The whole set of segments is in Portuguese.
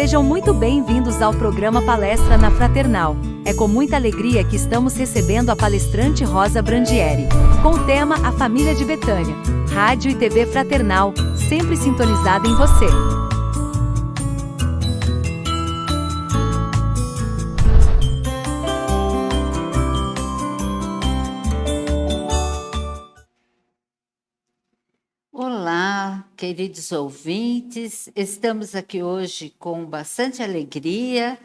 Sejam muito bem-vindos ao programa Palestra na Fraternal. É com muita alegria que estamos recebendo a palestrante Rosa Brandieri, com o tema A Família de Betânia. Rádio e TV Fraternal, sempre sintonizada em você. Olá, queridos ouvintes, estamos aqui hoje com bastante alegria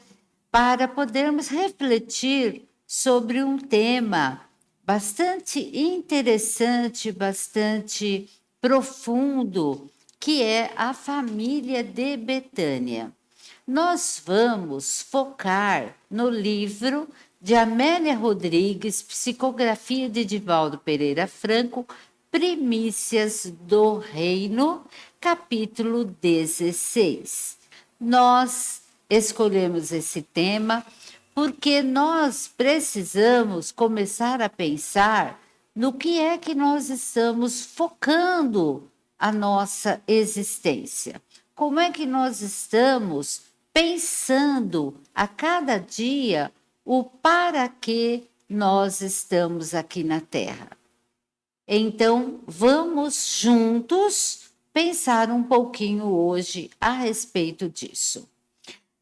para podermos refletir sobre um tema bastante interessante, bastante profundo, que é a família de Betânia. Nós vamos focar no livro de Amélia Rodrigues, Psicografia de Divaldo Pereira Franco, Primícias do Reino, capítulo 16. Nós escolhemos esse tema porque nós precisamos começar a pensar no que é que nós estamos focando a nossa existência. Como é que nós estamos pensando a cada dia o para que nós estamos aqui na Terra. Então, vamos juntos pensar um pouquinho hoje a respeito disso.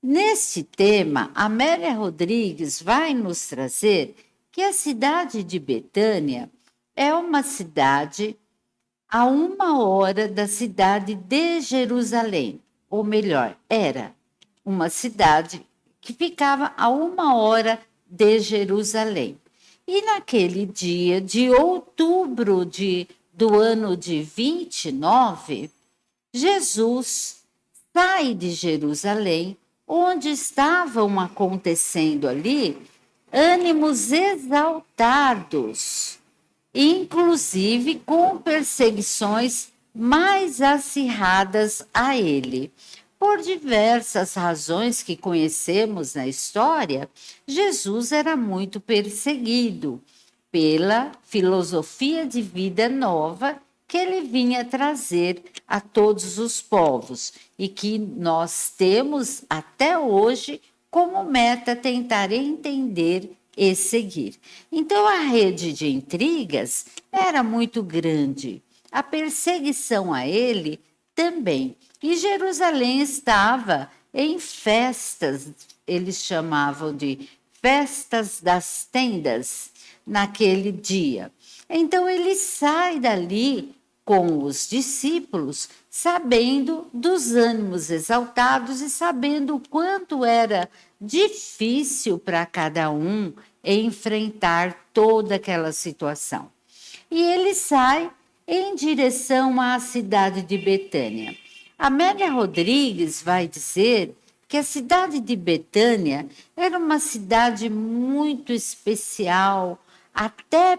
Nesse tema, Amélia Rodrigues vai nos trazer que a cidade de Betânia é uma cidade a 1 hora da cidade de Jerusalém, ou melhor, era uma cidade que ficava a 1 hora de Jerusalém. E naquele dia de outubro do ano de 29, Jesus sai de Jerusalém, onde estavam acontecendo ali ânimos exaltados, inclusive com perseguições mais acirradas a ele. Por diversas razões que conhecemos na história, Jesus era muito perseguido pela filosofia de vida nova que ele vinha trazer a todos os povos e que nós temos até hoje como meta tentar entender e seguir. Então a rede de intrigas era muito grande, a perseguição a ele também. E Jerusalém estava em festas, eles chamavam de festas das tendas, naquele dia. Então ele sai dali com os discípulos, sabendo dos ânimos exaltados e sabendo o quanto era difícil para cada um enfrentar toda aquela situação. E ele sai em direção à cidade de Betânia. Amélia Rodrigues vai dizer que a cidade de Betânia era uma cidade muito especial, até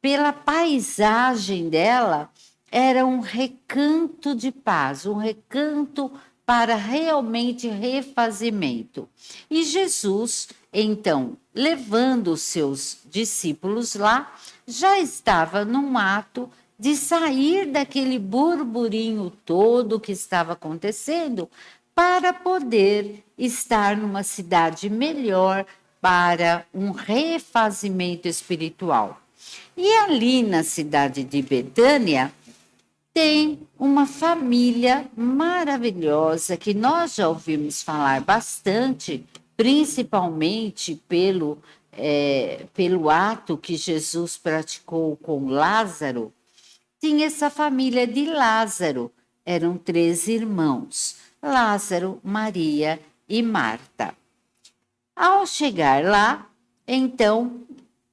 pela paisagem dela, era um recanto de paz, um recanto para realmente refazimento. E Jesus, então, levando os seus discípulos lá, já estava num ato de sair daquele burburinho todo que estava acontecendo para poder estar numa cidade melhor para um refazimento espiritual. E ali na cidade de Betânia tem uma família maravilhosa que nós já ouvimos falar bastante, principalmente pelo ato que Jesus praticou com Lázaro. Tinha essa família de Lázaro, eram 3 irmãos, Lázaro, Maria e Marta. Ao chegar lá, então,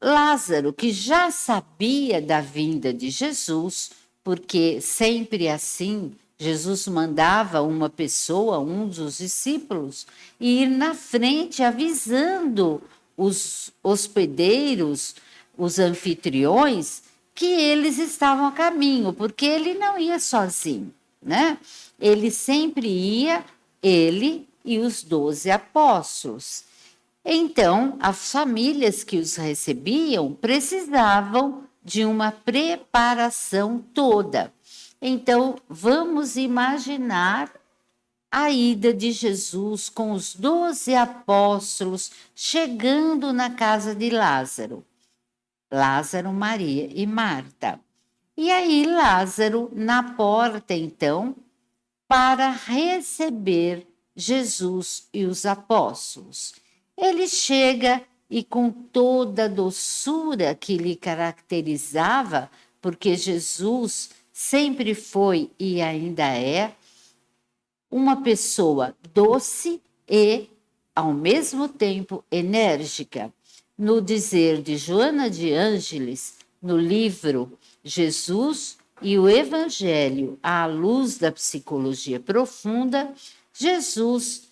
Lázaro, que já sabia da vinda de Jesus, porque sempre assim, Jesus mandava uma pessoa, um dos discípulos, ir na frente avisando os hospedeiros, os anfitriões, que eles estavam a caminho, porque ele não ia sozinho, né? Ele sempre ia, ele e os 12 apóstolos. Então, as famílias que os recebiam precisavam de uma preparação toda. Então, vamos imaginar a ida de Jesus com os 12 apóstolos chegando na casa de Lázaro. Lázaro, Maria e Marta. E aí Lázaro na porta, então, para receber Jesus e os apóstolos. Ele chega e com toda a doçura que lhe caracterizava, porque Jesus sempre foi e ainda é uma pessoa doce e, ao mesmo tempo, enérgica. No dizer de Joana de Ângeles, no livro Jesus e o Evangelho à luz da psicologia profunda, Jesus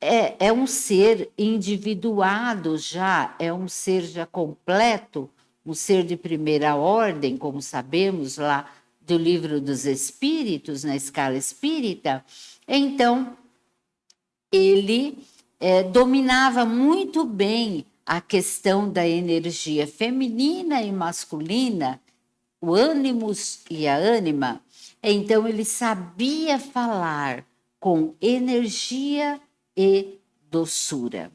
é um ser individuado já, é um ser já completo, um ser de primeira ordem, como sabemos lá do livro dos Espíritos, na escala espírita. Então, ele dominava muito bem a questão da energia feminina e masculina, o ânimos e a ânima. Então, ele sabia falar com energia e doçura.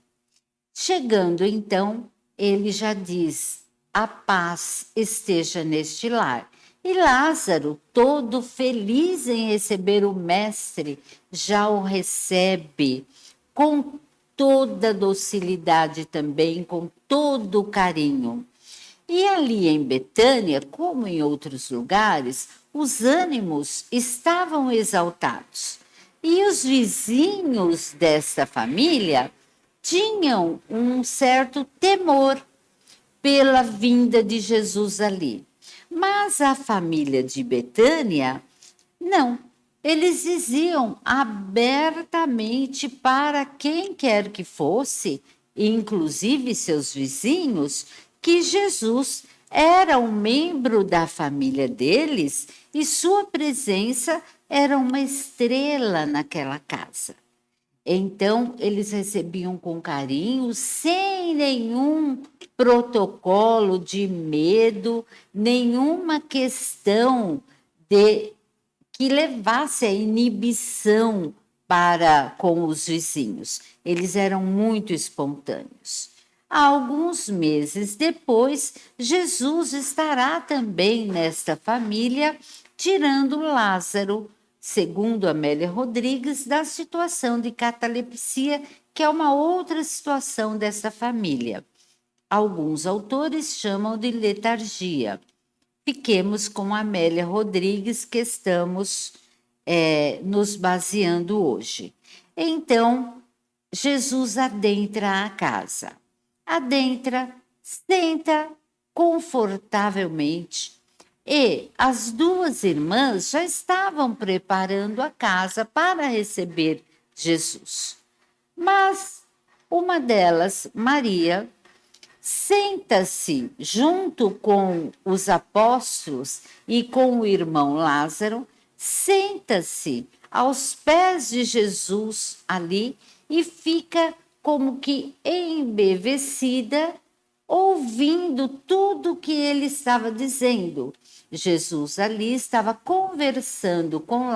Chegando, então, ele já diz: a paz esteja neste lar. E Lázaro, todo feliz em receber o mestre, já o recebe com toda docilidade também, com todo o carinho. E ali em Betânia, como em outros lugares, os ânimos estavam exaltados. E os vizinhos desta família tinham um certo temor pela vinda de Jesus ali. Mas a família de Betânia, não. Eles diziam abertamente para quem quer que fosse, inclusive seus vizinhos, que Jesus era um membro da família deles e sua presença era uma estrela naquela casa. Então, eles recebiam com carinho, sem nenhum protocolo de medo, nenhuma questão de que levasse a inibição para com os vizinhos. Eles eram muito espontâneos. Alguns meses depois, Jesus estará também nesta família, tirando Lázaro, segundo Amélia Rodrigues, da situação de catalepsia, que é uma outra situação dessa família. Alguns autores chamam de letargia. Fiquemos com Amélia Rodrigues, que estamos nos baseando hoje. Então, Jesus adentra a casa. Adentra, senta confortavelmente, e as duas irmãs já estavam preparando a casa para receber Jesus. Mas uma delas, Maria, senta-se junto com os apóstolos e com o irmão Lázaro, senta-se aos pés de Jesus ali e fica como que embevecida, ouvindo tudo que ele estava dizendo. Jesus ali estava conversando com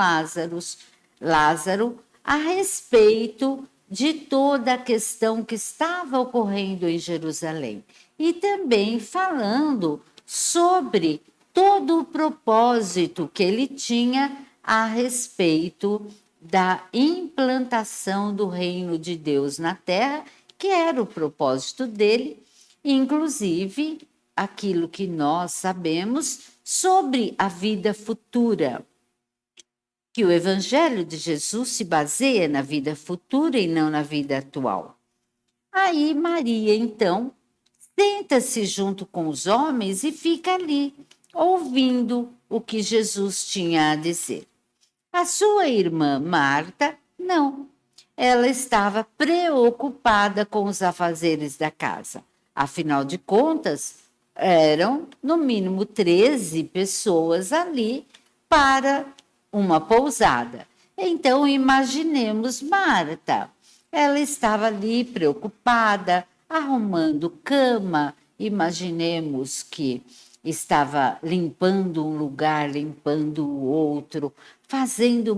Lázaro a respeito de toda a questão que estava ocorrendo em Jerusalém e também falando sobre todo o propósito que ele tinha a respeito da implantação do reino de Deus na terra, que era o propósito dele, inclusive aquilo que nós sabemos sobre a vida futura, que o Evangelho de Jesus se baseia na vida futura e não na vida atual. Aí Maria, então, senta-se junto com os homens e fica ali, ouvindo o que Jesus tinha a dizer. A sua irmã Marta, não. Ela estava preocupada com os afazeres da casa. Afinal de contas, eram no mínimo 13 pessoas ali para uma pousada. Então, imaginemos Marta. Ela estava ali preocupada, arrumando cama. Imaginemos que estava limpando um lugar, limpando o outro, fazendo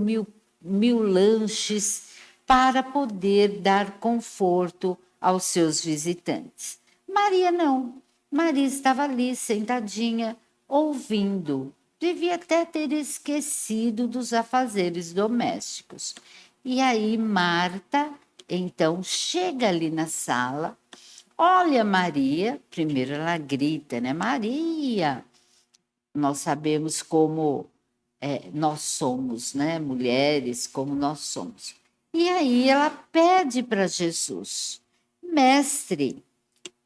mil lanches para poder dar conforto aos seus visitantes. Maria não. Maria estava ali sentadinha, ouvindo. Devia até ter esquecido dos afazeres domésticos. E aí Marta, então, chega ali na sala, olha Maria, primeiro ela grita, né? Maria! Nós sabemos como nós somos, né? Mulheres, como nós somos. E aí ela pede para Jesus, mestre,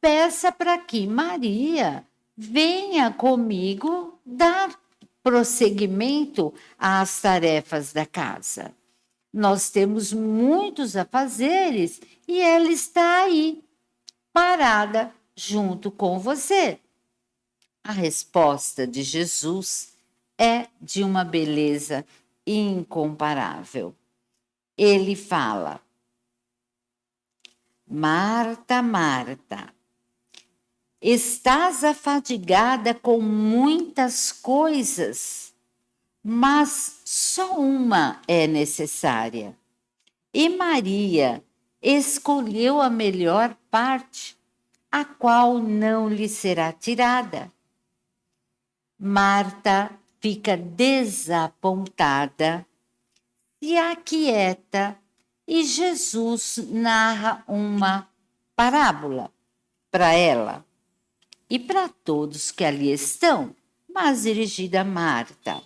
peça para que Maria venha comigo dar prosseguimento às tarefas da casa. Nós temos muitos afazeres e ela está aí, parada, junto com você. A resposta de Jesus é de uma beleza incomparável. Ele fala: Marta, Marta, estás afadigada com muitas coisas, mas só uma é necessária. E Maria escolheu a melhor parte, a qual não lhe será tirada. Marta fica desapontada, se aquieta e Jesus narra uma parábola para ela e para todos que ali estão, mas dirigida a Marta.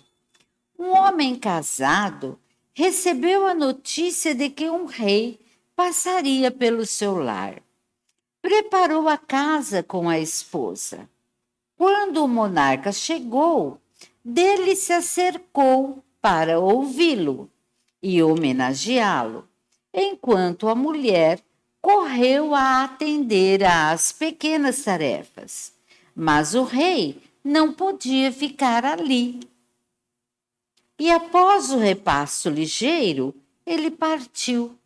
Um homem casado recebeu a notícia de que um rei passaria pelo seu lar. Preparou a casa com a esposa. Quando o monarca chegou, dele se acercou para ouvi-lo e homenageá-lo, enquanto a mulher correu a atender às pequenas tarefas. Mas o rei não podia ficar ali. E após o repasto ligeiro, ele partiu.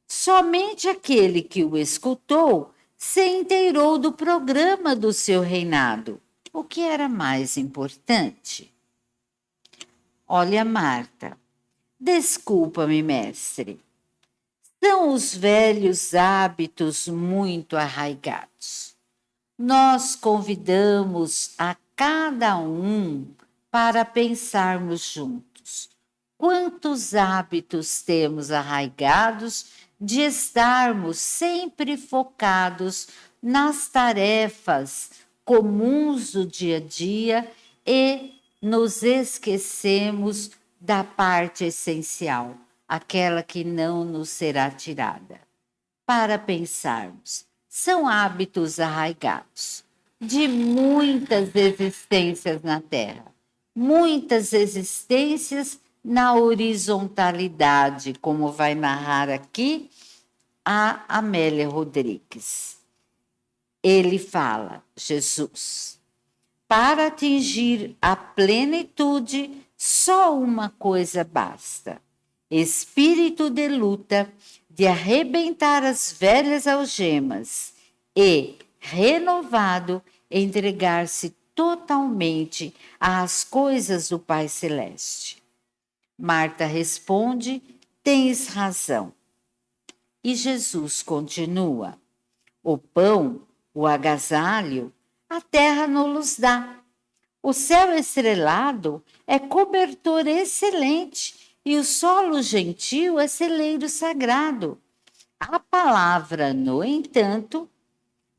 Somente aquele que o escutou se inteirou do programa do seu reinado, o que era mais importante. Olha, Marta, desculpa-me, mestre. São os velhos hábitos muito arraigados. Nós convidamos a cada um para pensarmos juntos. Quantos hábitos temos arraigados de estarmos sempre focados nas tarefas comuns do dia a dia e nos esquecemos da parte essencial, aquela que não nos será tirada. Para pensarmos, são hábitos arraigados de muitas existências na Terra, muitas existências na horizontalidade, como vai narrar aqui a Amélia Rodrigues. Ele fala, Jesus, para atingir a plenitude, só uma coisa basta: espírito de luta, de arrebentar as velhas algemas e, renovado, entregar-se totalmente às coisas do Pai Celeste. Marta responde: tens razão. E Jesus continua: o pão, o agasalho, a terra nos dá. O céu estrelado é cobertor excelente e o solo gentil é celeiro sagrado. A palavra, no entanto,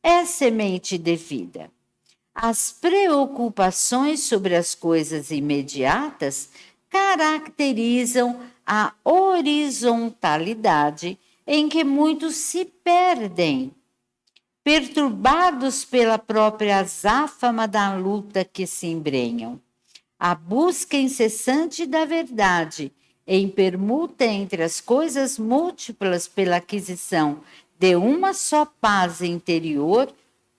é semente de vida. As preocupações sobre as coisas imediatas caracterizam a horizontalidade em que muitos se perdem, perturbados pela própria azáfama da luta que se embrenham. A busca incessante da verdade, em permuta entre as coisas múltiplas pela aquisição de uma só paz interior,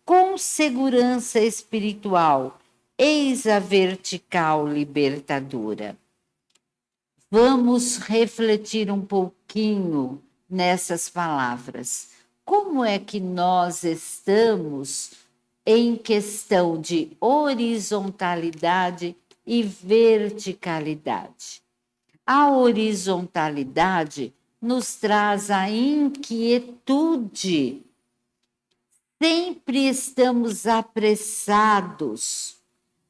com segurança espiritual, eis a vertical libertadora. Vamos refletir um pouquinho nessas palavras. Como é que nós estamos em questão de horizontalidade e verticalidade? A horizontalidade nos traz a inquietude. Sempre estamos apressados.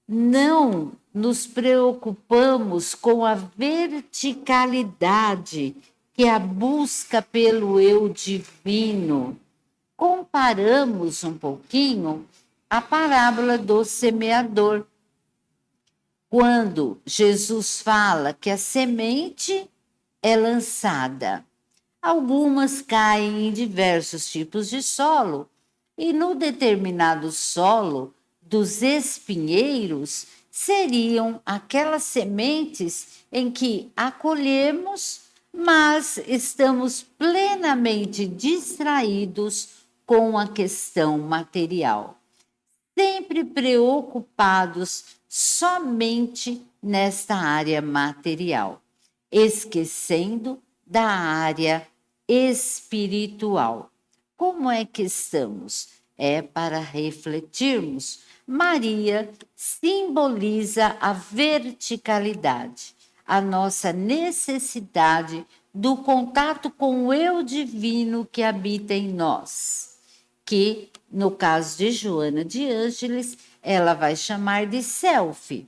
Não nos preocupamos com a verticalidade, que é a busca pelo eu divino. Comparamos um pouquinho a parábola do semeador. Quando Jesus fala que a semente é lançada, algumas caem em diversos tipos de solo, e no determinado solo dos espinheiros seriam aquelas sementes em que acolhemos, mas estamos plenamente distraídos com a questão material, sempre preocupados somente nesta área material, esquecendo da área espiritual. Como é que estamos? É para refletirmos. Maria simboliza a verticalidade, a nossa necessidade do contato com o eu divino que habita em nós, que, no caso de Joana de Ângeles, ela vai chamar de self.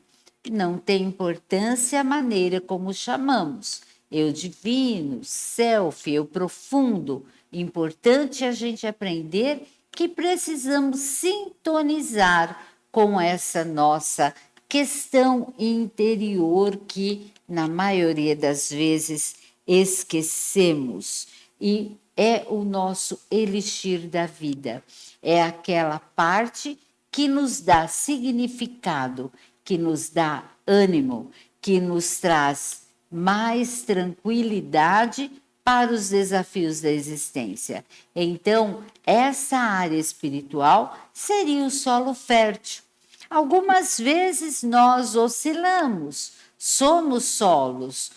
Não tem importância a maneira como chamamos. Eu divino, self, eu profundo. Importante a gente aprender que precisamos sintonizar com essa nossa questão interior que, na maioria das vezes, esquecemos. E é o nosso elixir da vida. É aquela parte que nos dá significado, que nos dá ânimo, que nos traz mais tranquilidade para os desafios da existência. Então, essa área espiritual seria o solo fértil. Algumas vezes nós oscilamos, somos solos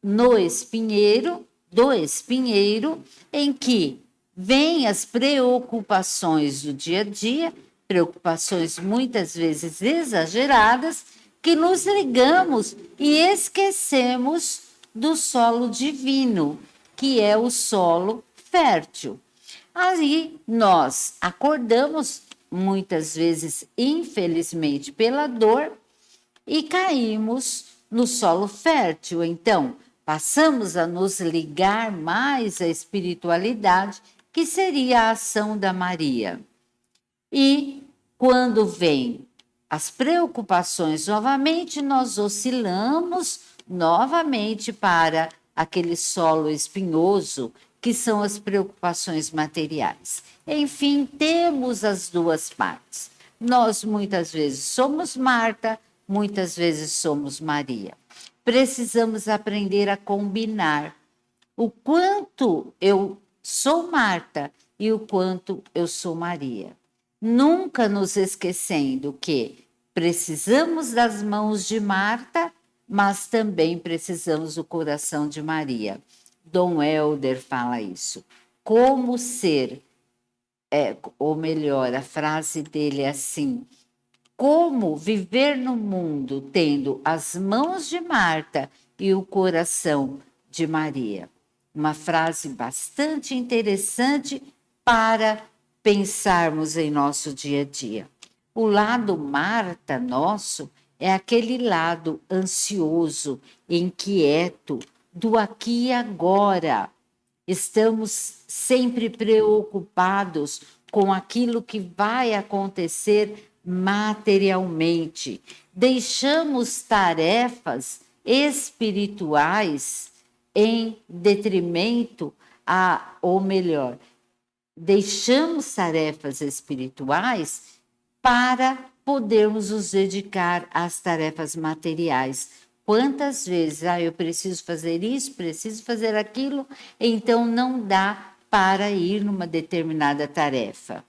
no espinheiro, do espinheiro, em que vêm as preocupações do dia a dia, preocupações muitas vezes exageradas, que nos ligamos e esquecemos do solo divino, que é o solo fértil. Aí nós acordamos, muitas vezes, infelizmente, pela dor, e caímos no solo fértil. Então, passamos a nos ligar mais à espiritualidade, que seria a ação da Maria. E quando vem as preocupações novamente, nós oscilamos novamente para aquele solo espinhoso, que são as preocupações materiais. Enfim, temos as duas partes. Nós muitas vezes somos Marta, muitas vezes somos Maria. Precisamos aprender a combinar o quanto eu sou Marta e o quanto eu sou Maria. Nunca nos esquecendo que precisamos das mãos de Marta, mas também precisamos do coração de Maria. Dom Helder fala isso. Como ser, ou melhor, a frase dele é assim: como viver no mundo tendo as mãos de Marta e o coração de Maria. Uma frase bastante interessante para pensarmos em nosso dia a dia. O lado Marta nosso é aquele lado ansioso, inquieto, do aqui e agora. Estamos sempre preocupados com aquilo que vai acontecer materialmente. Deixamos tarefas espirituais em detrimento ou melhor, deixamos tarefas espirituais para podermos nos dedicar às tarefas materiais. Quantas vezes eu preciso fazer isso, preciso fazer aquilo, então não dá para ir numa determinada tarefa.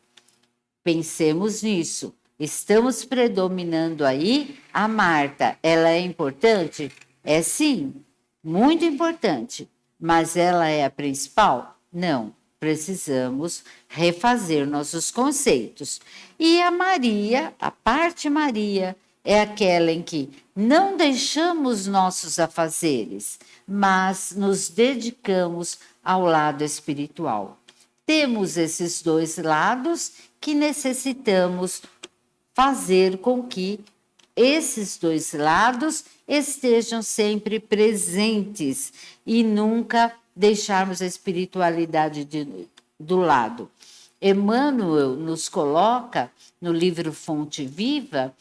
Pensemos nisso. Estamos predominando aí a Marta. Ela é importante? É sim, muito importante. Mas ela é a principal? Não. Precisamos refazer nossos conceitos. E a Maria, a parte Maria, é aquela em que não deixamos nossos afazeres, mas nos dedicamos ao lado espiritual. Temos esses dois lados que necessitamos fazer com que esses dois lados estejam sempre presentes e nunca deixarmos a espiritualidade do lado. Emmanuel nos coloca no livro Fonte Viva,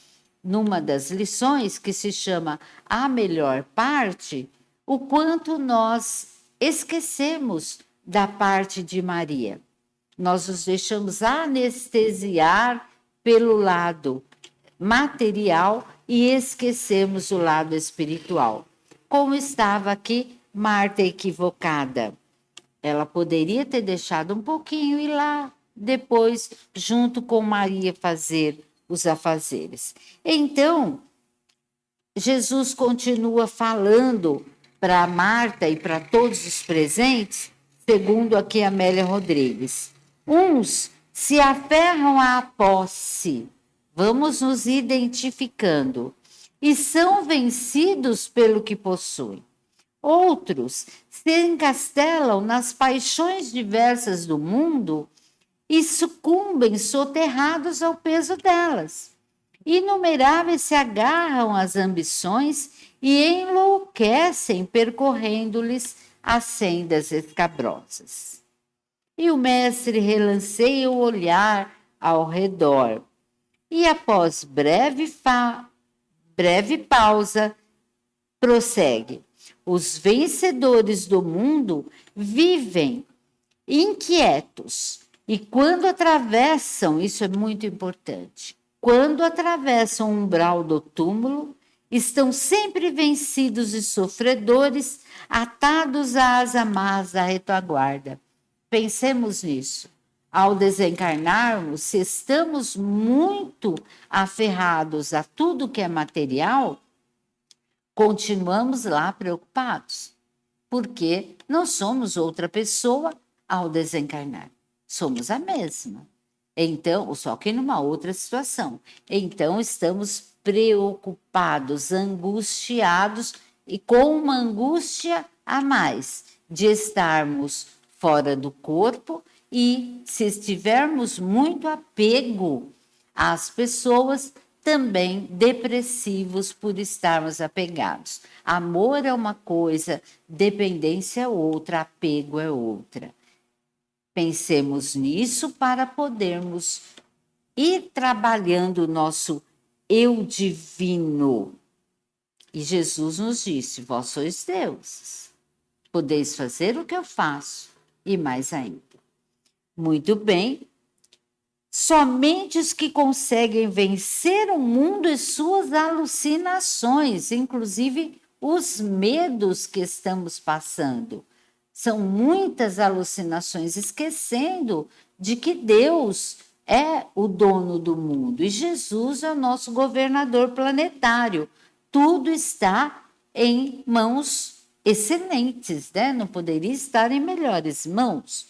numa das lições que se chama A Melhor Parte, o quanto nós esquecemos da parte de Maria. Nós nos deixamos anestesiar pelo lado material e esquecemos o lado espiritual. Como estava aqui Marta equivocada. Ela poderia ter deixado um pouquinho e lá depois, junto com Maria, fazer os afazeres. Então, Jesus continua falando para Marta e para todos os presentes, segundo aqui Amélia Rodrigues. Uns se aferram à posse, vamos nos identificando, e são vencidos pelo que possuem. Outros se encastelam nas paixões diversas do mundo e sucumbem soterrados ao peso delas. Inumeráveis se agarram às ambições e enlouquecem percorrendo-lhes as sendas escabrosas. E o mestre relanceia o olhar ao redor e, após breve pausa, prossegue. Os vencedores do mundo vivem inquietos e quando atravessam, isso é muito importante, quando atravessam o umbral do túmulo, estão sempre vencidos e sofredores, atados às amarras da retaguarda. Pensemos nisso. Ao desencarnarmos, se estamos muito aferrados a tudo que é material, continuamos lá preocupados, porque não somos outra pessoa ao desencarnar. Somos a mesma. Então, só que numa outra situação. Então, estamos preocupados, angustiados e com uma angústia a mais de estarmos fora do corpo e, se estivermos muito apego às pessoas, também depressivos por estarmos apegados. Amor é uma coisa, dependência é outra, apego é outra. Pensemos nisso para podermos ir trabalhando o nosso eu divino. E Jesus nos disse: vós sois deuses, podeis fazer o que eu faço e mais ainda. Muito bem. Somente os que conseguem vencer o mundo e suas alucinações, inclusive os medos que estamos passando. São muitas alucinações, esquecendo de que Deus é o dono do mundo e Jesus é o nosso governador planetário. Tudo está em mãos excelentes, né? Não poderia estar em melhores mãos.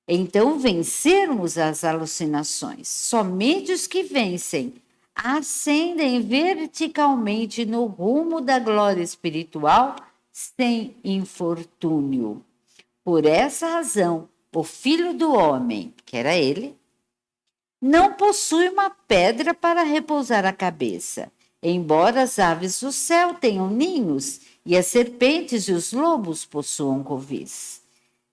Então, vencermos as alucinações. Somente os que vencem ascendem verticalmente no rumo da glória espiritual sem infortúnio. Por essa razão, o Filho do Homem, que era ele, não possui uma pedra para repousar a cabeça, embora as aves do céu tenham ninhos e as serpentes e os lobos possuam covis.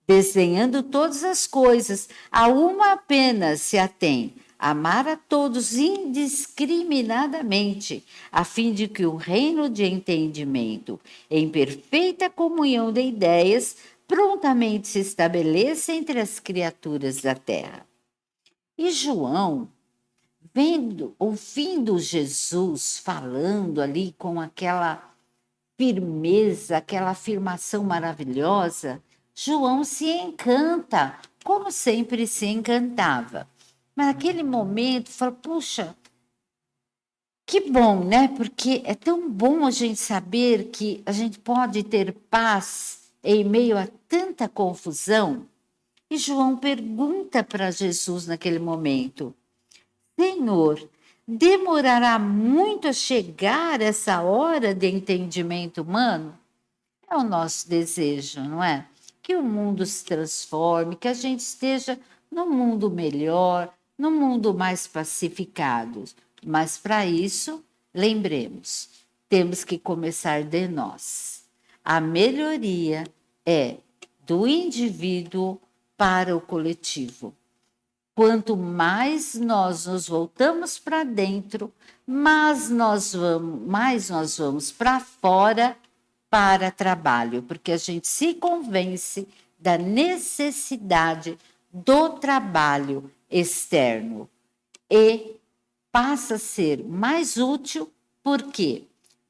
Desenhando todas as coisas, a uma apenas se atém, amar a todos indiscriminadamente, a fim de que o reino de entendimento, em perfeita comunhão de ideias, prontamente se estabeleça entre as criaturas da terra. E João, ouvindo Jesus falando ali com aquela firmeza, aquela afirmação maravilhosa, João se encanta, como sempre se encantava. Mas naquele momento, fala, puxa, que bom, né? Porque é tão bom a gente saber que a gente pode ter paz em meio a tanta confusão. E João pergunta para Jesus naquele momento, Senhor, Demorará muito a chegar essa hora de entendimento humano? É o nosso desejo, não é? Que o mundo se transforme, que a gente esteja num mundo melhor, num mundo mais pacificado. Mas para isso, lembremos, temos que começar de nós. A melhoria é do indivíduo para o coletivo. Quanto mais nós nos voltamos para dentro, mais nós vamos para fora para trabalho, porque a gente se convence da necessidade do trabalho externo e passa a ser mais útil. Por quê?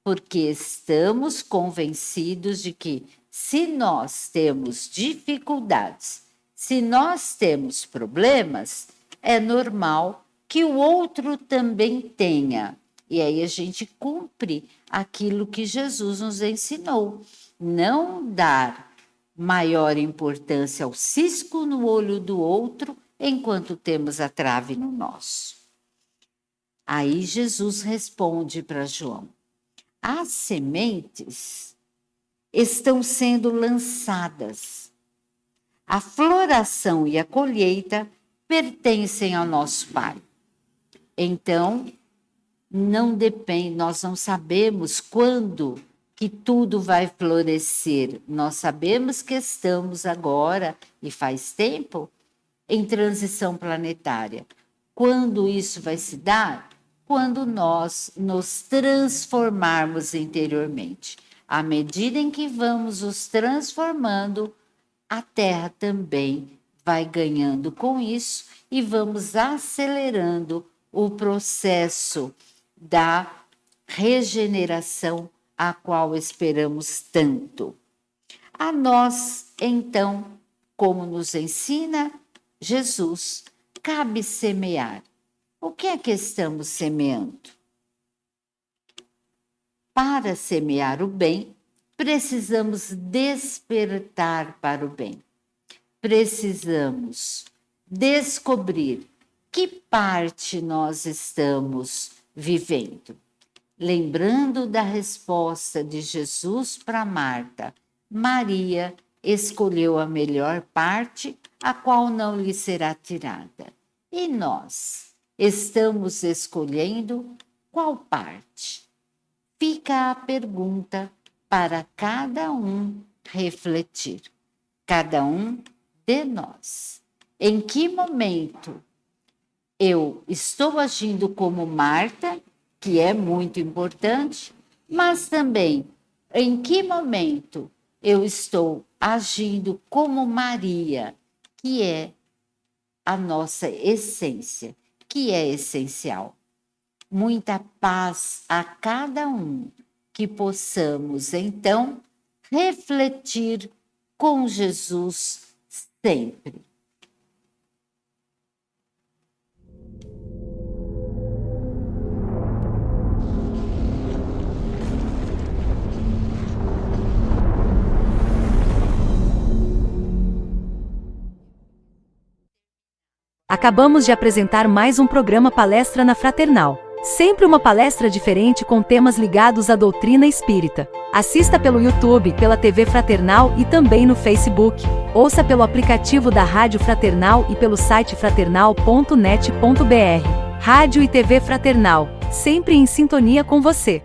Porque estamos convencidos de que se nós temos dificuldades, se nós temos problemas, é normal que o outro também tenha. E aí a gente cumpre aquilo que Jesus nos ensinou. Não dar maior importância ao cisco no olho do outro enquanto temos a trave no nosso. Aí Jesus responde para João: as sementes estão sendo lançadas. A floração e a colheita pertencem ao nosso Pai. Então, não depende, nós não sabemos quando que tudo vai florescer. Nós sabemos que estamos agora, e faz tempo, em transição planetária. Quando isso vai se dar? Quando nós nos transformarmos interiormente. À medida em que vamos nos transformando, a Terra também vai ganhando com isso e vamos acelerando o processo da regeneração a qual esperamos tanto. A nós, então, como nos ensina Jesus, cabe semear. O que é que estamos semeando? Para semear o bem, precisamos despertar para o bem. Precisamos descobrir que parte nós estamos vivendo. Lembrando da resposta de Jesus para Marta, Maria escolheu a melhor parte, a qual não lhe será tirada. E nós estamos escolhendo qual parte? Fica a pergunta para cada um refletir, cada um de nós. Em que momento eu estou agindo como Marta, que é muito importante, mas também em que momento eu estou agindo como Maria, que é a nossa essência, que é essencial. Muita paz a cada um, que possamos, então, refletir com Jesus sempre. Acabamos de apresentar mais um programa Palestra na Fraternal. Sempre uma palestra diferente com temas ligados à doutrina espírita. Assista pelo YouTube, pela TV Fraternal e também no Facebook. Ouça pelo aplicativo da Rádio Fraternal e pelo site fraternal.net.br. Rádio e TV Fraternal, sempre em sintonia com você.